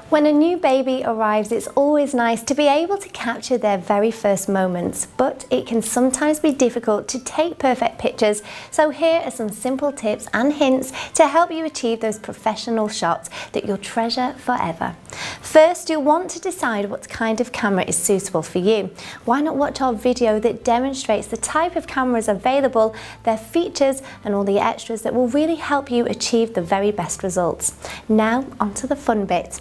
When a new baby arrives, it's always nice to be able to capture their very first moments, but it can sometimes be difficult to take perfect pictures, so here are some simple tips and hints to help you achieve those professional shots that you'll treasure forever. First, you'll want to decide what kind of camera is suitable for you. Why not watch our video that demonstrates the type of cameras available, their features and all the extras that will really help you achieve the very best results. Now, onto the fun bit.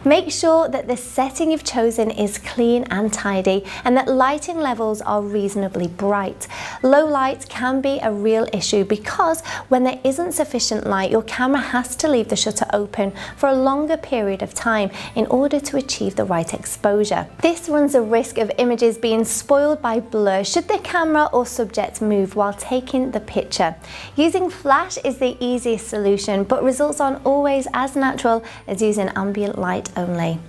Make sure that the setting you've chosen is clean and tidy and that lighting levels are reasonably bright. Low light can be a real issue because when there isn't sufficient light, your camera has to leave the shutter open for a longer period of time in order to achieve the right exposure. This runs a risk of images being spoiled by blur should the camera or subject move while taking the picture. Using flash is the easiest solution, but results aren't always as natural as using ambient light only.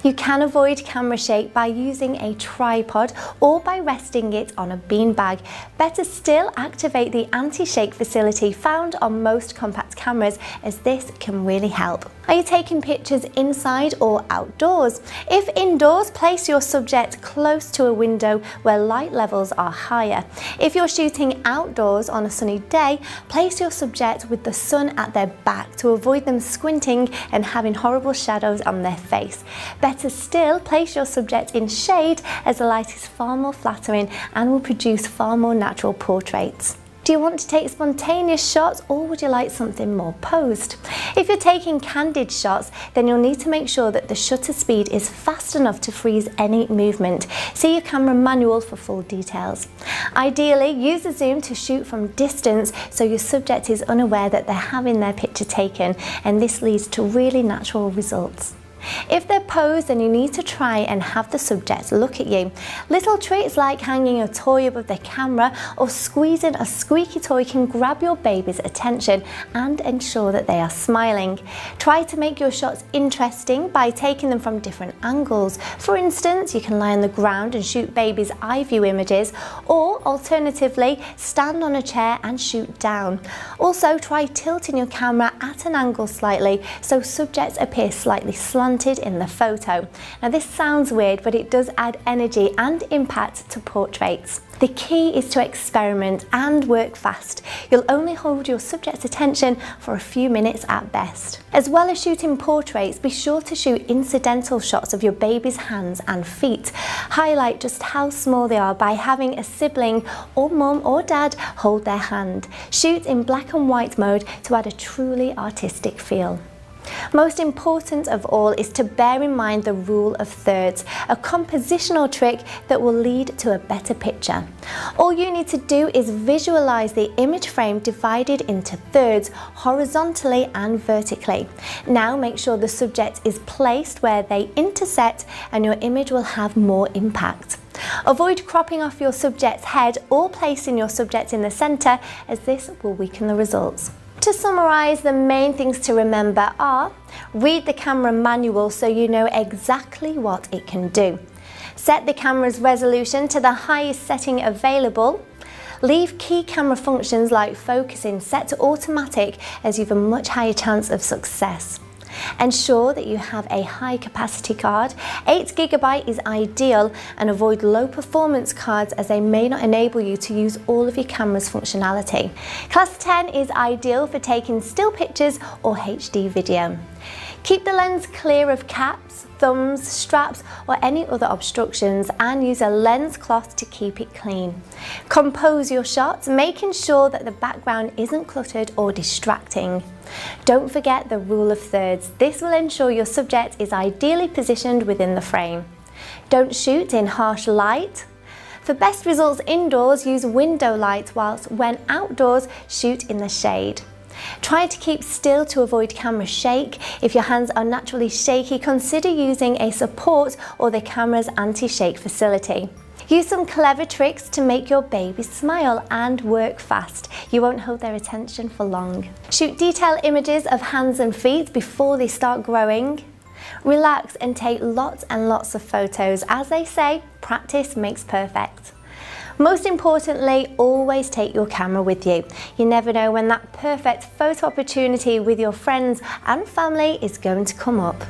You can avoid camera shake by using a tripod or by resting it on a beanbag. Better still, activate the anti-shake facility found on most compact cameras, as this can really help. Are you taking pictures inside or outdoors? If indoors, place your subject close to a window where light levels are higher. If you're shooting outdoors on a sunny day, place your subject with the sun at their back to avoid them squinting and having horrible shadows on their face. Better still, place your subject in shade, as the light is far more flattering and will produce far more natural portraits. Do you want to take spontaneous shots, or would you like something more posed? If you're taking candid shots, then you'll need to make sure that the shutter speed is fast enough to freeze any movement. See your camera manual for full details. Ideally, use the zoom to shoot from distance so your subject is unaware that they're having their picture taken, and this leads to really natural results. If they're posed, then you need to try and have the subject look at you. Little tricks like hanging a toy above the camera or squeezing a squeaky toy can grab your baby's attention and ensure that they are smiling. Try to make your shots interesting by taking them from different angles. For instance, you can lie on the ground and shoot baby's eye view images, or alternatively, stand on a chair and shoot down. Also, try tilting your camera at an angle slightly so subjects appear slightly slanted in the photo. Now this sounds weird, but it does add energy and impact to portraits. The key is to experiment and work fast. You'll only hold your subject's attention for a few minutes at best. As well as shooting portraits, be sure to shoot incidental shots of your baby's hands and feet. Highlight just how small they are by having a sibling or mum or dad hold their hand. Shoot in black and white mode to add a truly artistic feel. Most important of all is to bear in mind the rule of thirds, a compositional trick that will lead to a better picture. All you need to do is visualize the image frame divided into thirds, horizontally and vertically. Now make sure the subject is placed where they intersect and your image will have more impact. Avoid cropping off your subject's head or placing your subject in the center, as this will weaken the results. To summarise, the main things to remember are: read the camera manual so you know exactly what it can do. Set the camera's resolution to the highest setting available. Leave key camera functions like focusing set to automatic, as you have a much higher chance of success. Ensure that you have a high capacity card. 8 GB is ideal, and avoid low performance cards as they may not enable you to use all of your camera's functionality. Class 10 is ideal for taking still pictures or HD video. Keep the lens clear of caps, thumbs, straps or any other obstructions, and use a lens cloth to keep it clean. Compose your shots, making sure that the background isn't cluttered or distracting. Don't forget the rule of thirds. This will ensure your subject is ideally positioned within the frame. Don't shoot in harsh light. For best results indoors, use window light, whilst when outdoors, shoot in the shade. Try to keep still to avoid camera shake. If your hands are naturally shaky, consider using a support or the camera's anti-shake facility. Use some clever tricks to make your baby smile and work fast. You won't hold their attention for long. Shoot detailed images of hands and feet before they start growing. Relax and take lots and lots of photos. As they say, practice makes perfect. Most importantly, always take your camera with you. You never know when that perfect photo opportunity with your friends and family is going to come up.